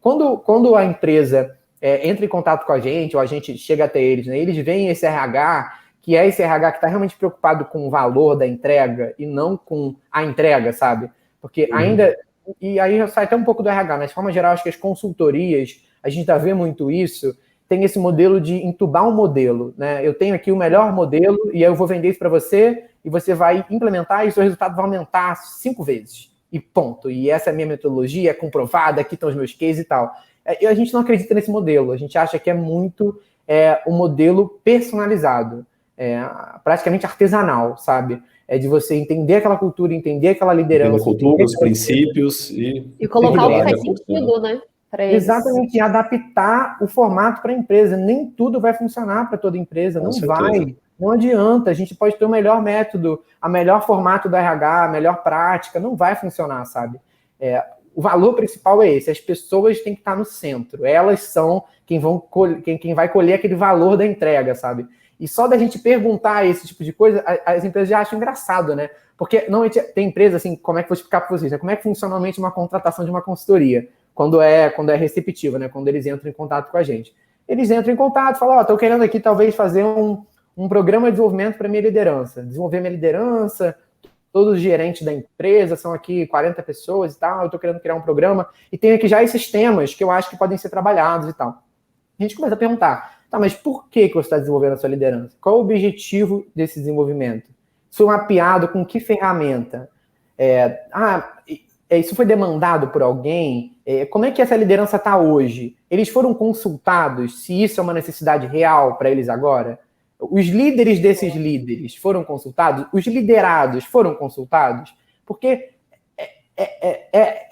C: quando a empresa entra em contato com a gente, ou a gente chega até eles, né? Eles veem esse RH, que é esse RH que está realmente preocupado com o valor da entrega e não com a entrega, sabe? Porque ainda... E aí sai até um pouco do RH, mas de forma geral, acho que as consultorias, a gente já vê muito isso, tem esse modelo de entubar um modelo, né? Eu tenho aqui o melhor modelo e eu vou vender isso para você e você vai implementar e o seu resultado vai aumentar 5 vezes. E ponto. E essa é a minha metodologia, é comprovada, aqui estão os meus cases e tal. A gente não acredita nesse modelo. A gente acha que é muito um modelo personalizado, praticamente artesanal, sabe? É de você entender aquela cultura, entender aquela liderança.
A: Entender a cultura, os princípios e
B: colocar o que faz sentido, né?
C: Exatamente, e adaptar o formato para a empresa. Nem tudo vai funcionar para toda empresa, não vai. Não adianta, a gente pode ter o melhor método, a melhor formato do RH, a melhor prática, não vai funcionar, sabe? O valor principal é esse, as pessoas têm que estar no centro, elas são quem vai colher aquele valor da entrega, sabe? E só da gente perguntar esse tipo de coisa, as empresas já acham engraçado, né? Porque normalmente tem empresa, assim, como é que eu vou explicar para vocês, né? Como é que funciona normalmente uma contratação de uma consultoria? Quando é receptiva, né? Quando eles entram em contato com a gente. Eles entram em contato, falam, estou querendo aqui talvez fazer um programa de desenvolvimento para minha liderança. Desenvolver minha liderança, todos os gerentes da empresa, são aqui 40 pessoas e tal, eu estou querendo criar um programa, e tem aqui já esses temas que eu acho que podem ser trabalhados e tal. A gente começa a perguntar, tá, mas por que você está desenvolvendo a sua liderança? Qual é o objetivo desse desenvolvimento? Isso foi mapeado com que ferramenta? Isso foi demandado por alguém? Como é que essa liderança está hoje? Eles foram consultados se isso é uma necessidade real para eles agora? Os líderes desses líderes foram consultados? Os liderados foram consultados? Porque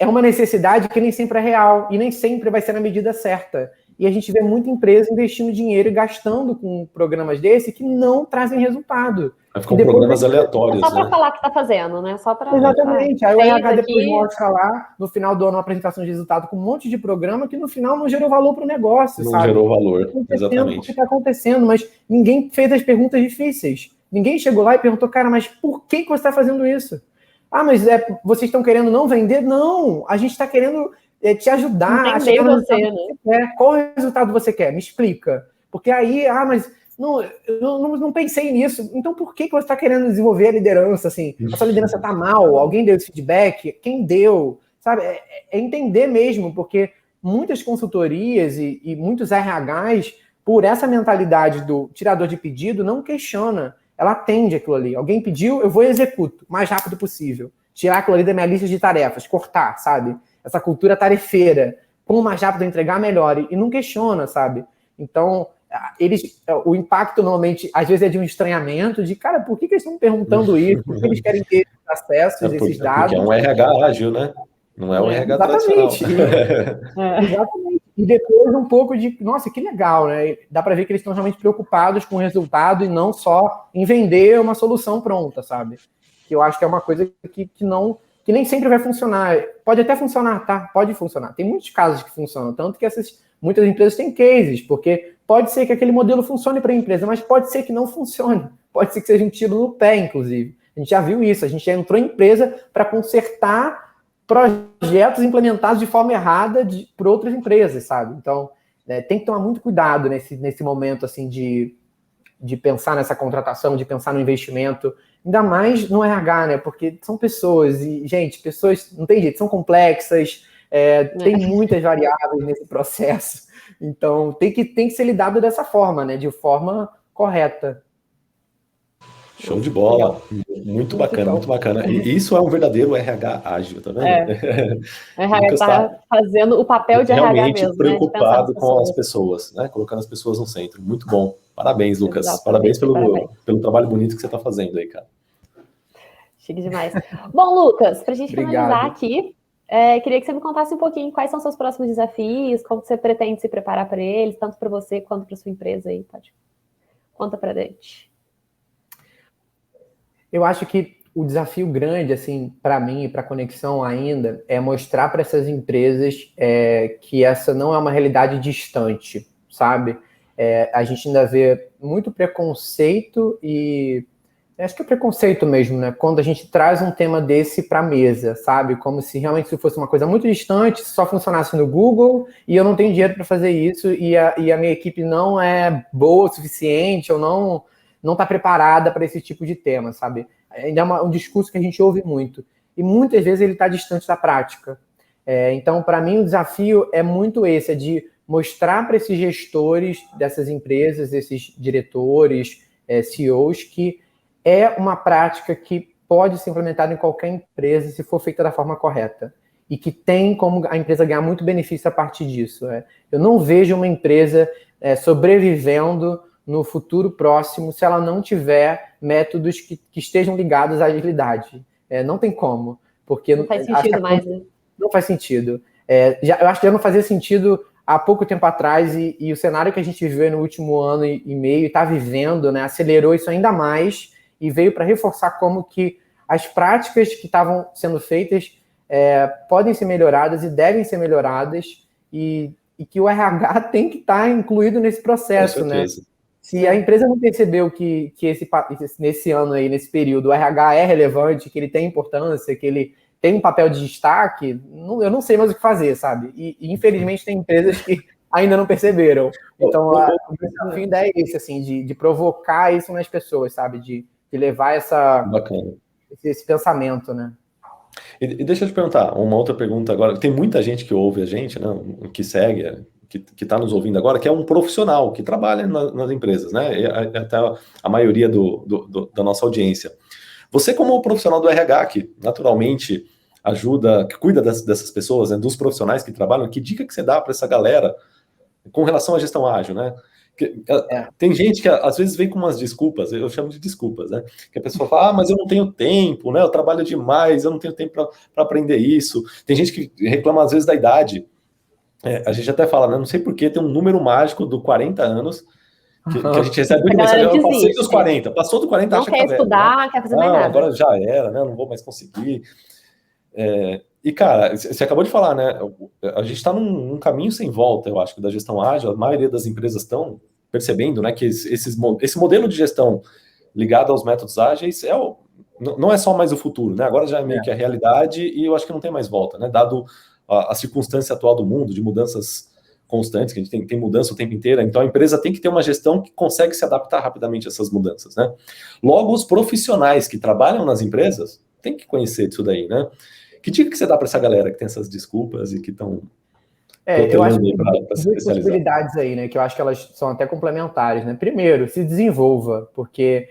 C: é uma necessidade que nem sempre é real e nem sempre vai ser na medida certa. E a gente vê muita empresa investindo dinheiro e gastando com programas desse que não trazem resultado.
A: Ficam programas aleatórios,
B: só para falar que está fazendo, né? Só para.
C: Exatamente. Aí o RH depois mostra lá, no final do ano, uma apresentação de resultado com um monte de programa que no final não gerou valor para o negócio,
A: não
C: sabe?
A: Gerou valor, exatamente.
C: O que está acontecendo, mas ninguém fez as perguntas difíceis. Ninguém chegou lá e perguntou, cara, mas por que você está fazendo isso? Ah, mas vocês estão querendo não vender? Não, a gente está querendo te ajudar.
B: Entender você, né?
C: Qual resultado você quer? Me explica. Porque aí, mas... Não pensei nisso. Então, por que você está querendo desenvolver a liderança? Assim, a sua liderança está mal? Alguém deu esse feedback? Quem deu? Sabe? É entender mesmo, porque muitas consultorias e muitos RHs, por essa mentalidade do tirador de pedido, não questiona. Ela atende aquilo ali. Alguém pediu, eu vou e executo o mais rápido possível. Tirar aquilo ali da minha lista de tarefas, cortar, sabe? Essa cultura tarefeira. Como mais rápido entregar, melhor. E não questiona, sabe? Então... o impacto normalmente, às vezes é de um estranhamento, de cara, por que eles estão perguntando isso? Por que eles querem ter acessos a esses dados?
A: Porque é um RH ágil, né? Não é um RH
C: exatamente.
A: tradicional.
C: Exatamente. E depois um pouco de, nossa, que legal, né? Dá para ver que eles estão realmente preocupados com o resultado e não só em vender uma solução pronta, sabe? Que eu acho que é uma coisa que nem sempre vai funcionar. Pode até funcionar, tá? Pode funcionar. Tem muitos casos que funcionam, tanto que muitas empresas têm cases, porque pode ser que aquele modelo funcione para a empresa, mas pode ser que não funcione. Pode ser que seja um tiro no pé, inclusive. A gente já viu isso. A gente já entrou em empresa para consertar projetos implementados de forma errada por outras empresas, sabe? Então, tem que tomar muito cuidado nesse momento assim, de pensar nessa contratação, de pensar no investimento, ainda mais no RH, né? Porque são pessoas, e, gente, pessoas, não tem jeito, são complexas, tem muitas variáveis nesse processo. Então, tem que ser lidado dessa forma, né? De forma correta.
A: Show de bola. Muito bacana, muito bacana. E isso é um verdadeiro RH ágil, tá vendo?
B: O RH está fazendo o papel de RH
A: realmente
B: mesmo,
A: preocupado
B: né?
A: com as pessoas, né? Colocando as pessoas no centro. Muito bom. Parabéns, Lucas.
B: Exatamente,
A: Parabéns pelo trabalho bonito que você está fazendo aí, cara.
B: Chique demais. Bom, Lucas, para a gente
C: Obrigado.
B: finalizar aqui, queria que você me contasse um pouquinho quais são seus próximos desafios, como você pretende se preparar para eles, tanto para você quanto para sua empresa aí, pode. Conta para a gente.
C: Eu acho que o desafio grande, assim, para mim e para a Conexão ainda, é mostrar para essas empresas que essa não é uma realidade distante, sabe? A gente ainda vê muito preconceito e... Acho que é preconceito mesmo, né? Quando a gente traz um tema desse para a mesa, sabe? Como se realmente isso fosse uma coisa muito distante, só funcionasse no Google e eu não tenho dinheiro para fazer isso e a minha equipe não é boa o suficiente ou não está preparada para esse tipo de tema, sabe? Ainda é um discurso que a gente ouve muito. e muitas vezes ele está distante da prática. Então, para mim, o desafio é muito esse, é de mostrar para esses gestores dessas empresas, esses diretores, CEOs, que é uma prática que pode ser implementada em qualquer empresa se for feita da forma correta. E que tem como a empresa ganhar muito benefício a partir disso. Eu não vejo uma empresa sobrevivendo no futuro próximo se ela não tiver métodos que estejam ligados à agilidade. Não tem como. Porque
B: não faz sentido mais, né?
C: Não faz sentido. Eu acho que já não fazia sentido há pouco tempo atrás, e o cenário que a gente viveu no último ano e meio, e está vivendo, né, acelerou isso ainda mais, e veio para reforçar como que as práticas que estavam sendo feitas podem ser melhoradas e devem ser melhoradas, e que o RH tem que estar incluído nesse processo, né? Se a empresa não percebeu que nesse ano aí, nesse período, o RH é relevante, que ele tem importância, que ele tem um papel de destaque, eu não sei mais o que fazer, sabe? E infelizmente tem empresas que ainda não perceberam. Então, o desafio ainda é esse, assim, de provocar isso nas pessoas, sabe? De levar esse pensamento, né?
A: E deixa eu te perguntar, uma outra pergunta agora. Tem muita gente que ouve a gente, né? Que segue, que está nos ouvindo agora, que é um profissional, que trabalha nas empresas, né? E até a maioria da nossa audiência. Você, como profissional do RH, que naturalmente ajuda, que cuida dessas pessoas, né, dos profissionais que trabalham, que dica que você dá para essa galera com relação à gestão ágil, né? Tem gente que às vezes vem com umas desculpas, eu chamo de desculpas, né? Que a pessoa fala, mas eu não tenho tempo, né? Eu trabalho demais, eu não tenho tempo para aprender isso. Tem gente que reclama às vezes da idade. A gente até fala, né? Não sei por que tem um número mágico do 40 anos que a gente recebe muita mensagem, eu passei dos 40, passou do 40,
B: não
A: acha
B: quer
A: que tá velho,
B: estudar,
A: né?
B: Quer fazer mais nada.
A: Agora já era, né? Não vou mais conseguir. E, cara, você acabou de falar, né? A gente está num caminho sem volta, eu acho, da gestão ágil. A maioria das empresas estão percebendo, né, que esse modelo de gestão ligado aos métodos ágeis não é só mais o futuro, né? Agora já é meio que a realidade e eu acho que não tem mais volta, né? Dado a circunstância atual do mundo, de mudanças constantes, que a gente tem mudança o tempo inteiro, então a empresa tem que ter uma gestão que consegue se adaptar rapidamente a essas mudanças, né? Logo, os profissionais que trabalham nas empresas têm que conhecer disso daí, né? Que dica que você dá para essa galera que tem essas desculpas e que estão
C: eu acho que tem duas possibilidades aí, né? Que eu acho que elas são até complementares, né? Primeiro, se desenvolva, porque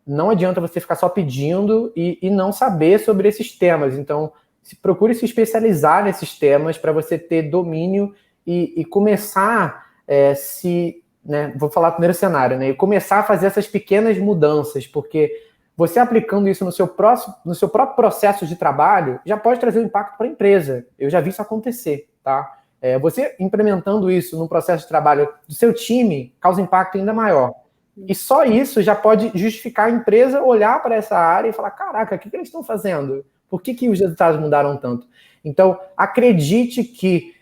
C: não adianta você ficar só pedindo e não saber sobre esses temas. Então, procure se especializar nesses temas para você ter domínio e começar né? Vou falar o primeiro cenário, né? E começar a fazer essas pequenas mudanças, porque você aplicando isso no seu próprio processo de trabalho já pode trazer um impacto para a empresa. Eu já vi isso acontecer, tá? Você implementando isso no processo de trabalho do seu time causa impacto ainda maior. E só isso já pode justificar a empresa olhar para essa área e falar, caraca, o que eles estão fazendo? Por que os resultados mudaram tanto? Então, acredite que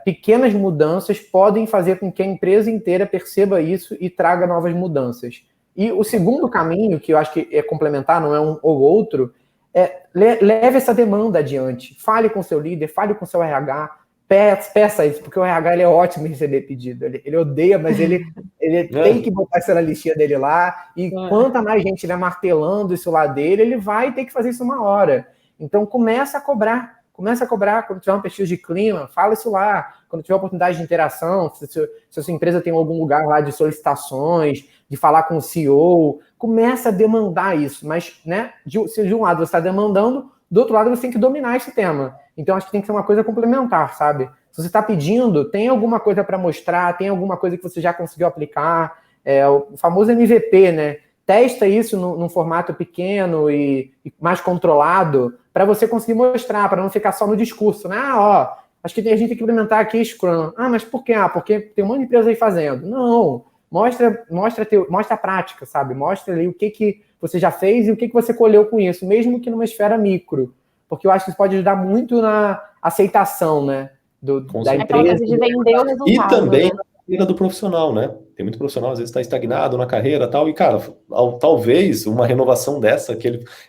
C: pequenas mudanças podem fazer com que a empresa inteira perceba isso e traga novas mudanças. E o segundo caminho, que eu acho que é complementar, não é um ou outro, leve essa demanda adiante. Fale com o seu líder, fale com o seu RH, peça isso, porque o RH ele é ótimo em receber pedido. Ele odeia, mas ele tem que botar isso na listinha dele lá, e quanta mais gente estiver martelando isso lá dele, ele vai ter que fazer isso uma hora. Então, começa a cobrar quando tiver uma pesquisa de clima, fala isso lá. Quando tiver oportunidade de interação, se a sua empresa tem algum lugar lá de solicitações, de falar com o CEO, começa a demandar isso. Mas, né, se de um lado você está demandando, do outro lado você tem que dominar esse tema. Então, acho que tem que ser uma coisa complementar, sabe? Se você está pedindo, tem alguma coisa para mostrar, tem alguma coisa que você já conseguiu aplicar, o famoso MVP, né? Testa isso num formato pequeno e mais controlado para você conseguir mostrar, para não ficar só no discurso, né? Acho que a gente tem que implementar aqui Scrum. Mas por quê? Porque tem um monte de empresa aí fazendo. Não, mostra a prática, sabe? Mostra ali o que você já fez e o que você colheu com isso, mesmo que numa esfera micro. Porque eu acho que isso pode ajudar muito na aceitação, né? Da empresa.
B: De vender o resultado,
A: e também,
B: né?
A: carreira do profissional, né? Tem muito profissional, às vezes está estagnado na carreira e tal, e, cara, talvez uma renovação dessa,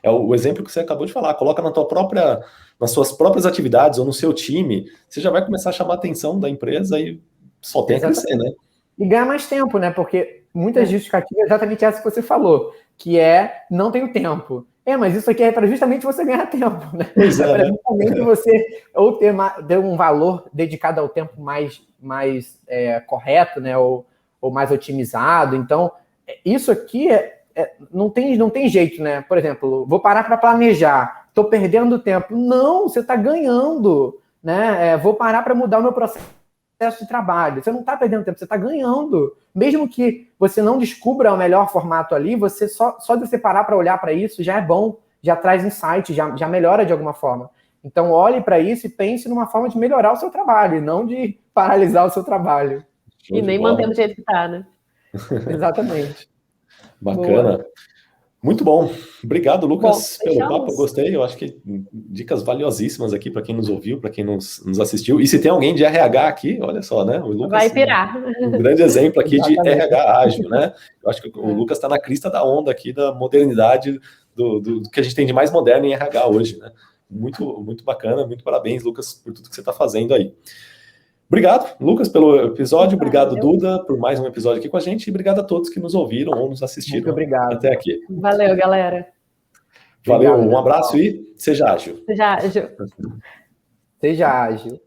A: é o exemplo que você acabou de falar, coloca nas suas próprias atividades ou no seu time, você já vai começar a chamar a atenção da empresa e só tem a crescer, né?
C: E ganhar mais tempo, né? Porque muitas justificativas é exatamente essa que você falou, que não tenho tempo. Mas isso aqui é para justamente você ganhar tempo, né?
A: Pois é,
C: para justamente você ou ter um valor dedicado ao tempo mais correto, né? Ou mais otimizado. Então, isso aqui não tem jeito, né? Por exemplo, vou parar para planejar, estou perdendo tempo. Não, você está ganhando, né? Vou parar para mudar o meu processo de trabalho. Você não está perdendo tempo, você está ganhando. Mesmo que você não descubra o melhor formato ali, você só de você parar para olhar para isso já é bom, já traz insight, já melhora de alguma forma. Então, olhe para isso e pense numa forma de melhorar o seu trabalho, e não de paralisar o seu trabalho.
B: E nem manter do jeito que está, né?
C: Exatamente.
A: Bacana. Boa. Muito bom. Obrigado, Lucas,
B: bom,
A: pelo papo. Eu gostei. Eu acho que dicas valiosíssimas aqui para quem nos ouviu, para quem nos assistiu. E se tem alguém de RH aqui, olha só, né? O Lucas,
B: vai pirar.
A: Um grande exemplo aqui de RH ágil, né? Eu acho que o Lucas está na crista da onda aqui da modernidade, do que a gente tem de mais moderno em RH hoje, né? Muito, muito bacana. Muito parabéns, Lucas, por tudo que você está fazendo aí. Obrigado, Lucas, pelo episódio. Obrigado, Duda, por mais um episódio aqui com a gente. E obrigado a todos que nos ouviram ou nos assistiram.
C: Muito obrigado.
A: Até aqui.
B: Valeu, galera.
A: Valeu, obrigado, um abraço e seja ágil.
B: Seja ágil.
C: Seja ágil.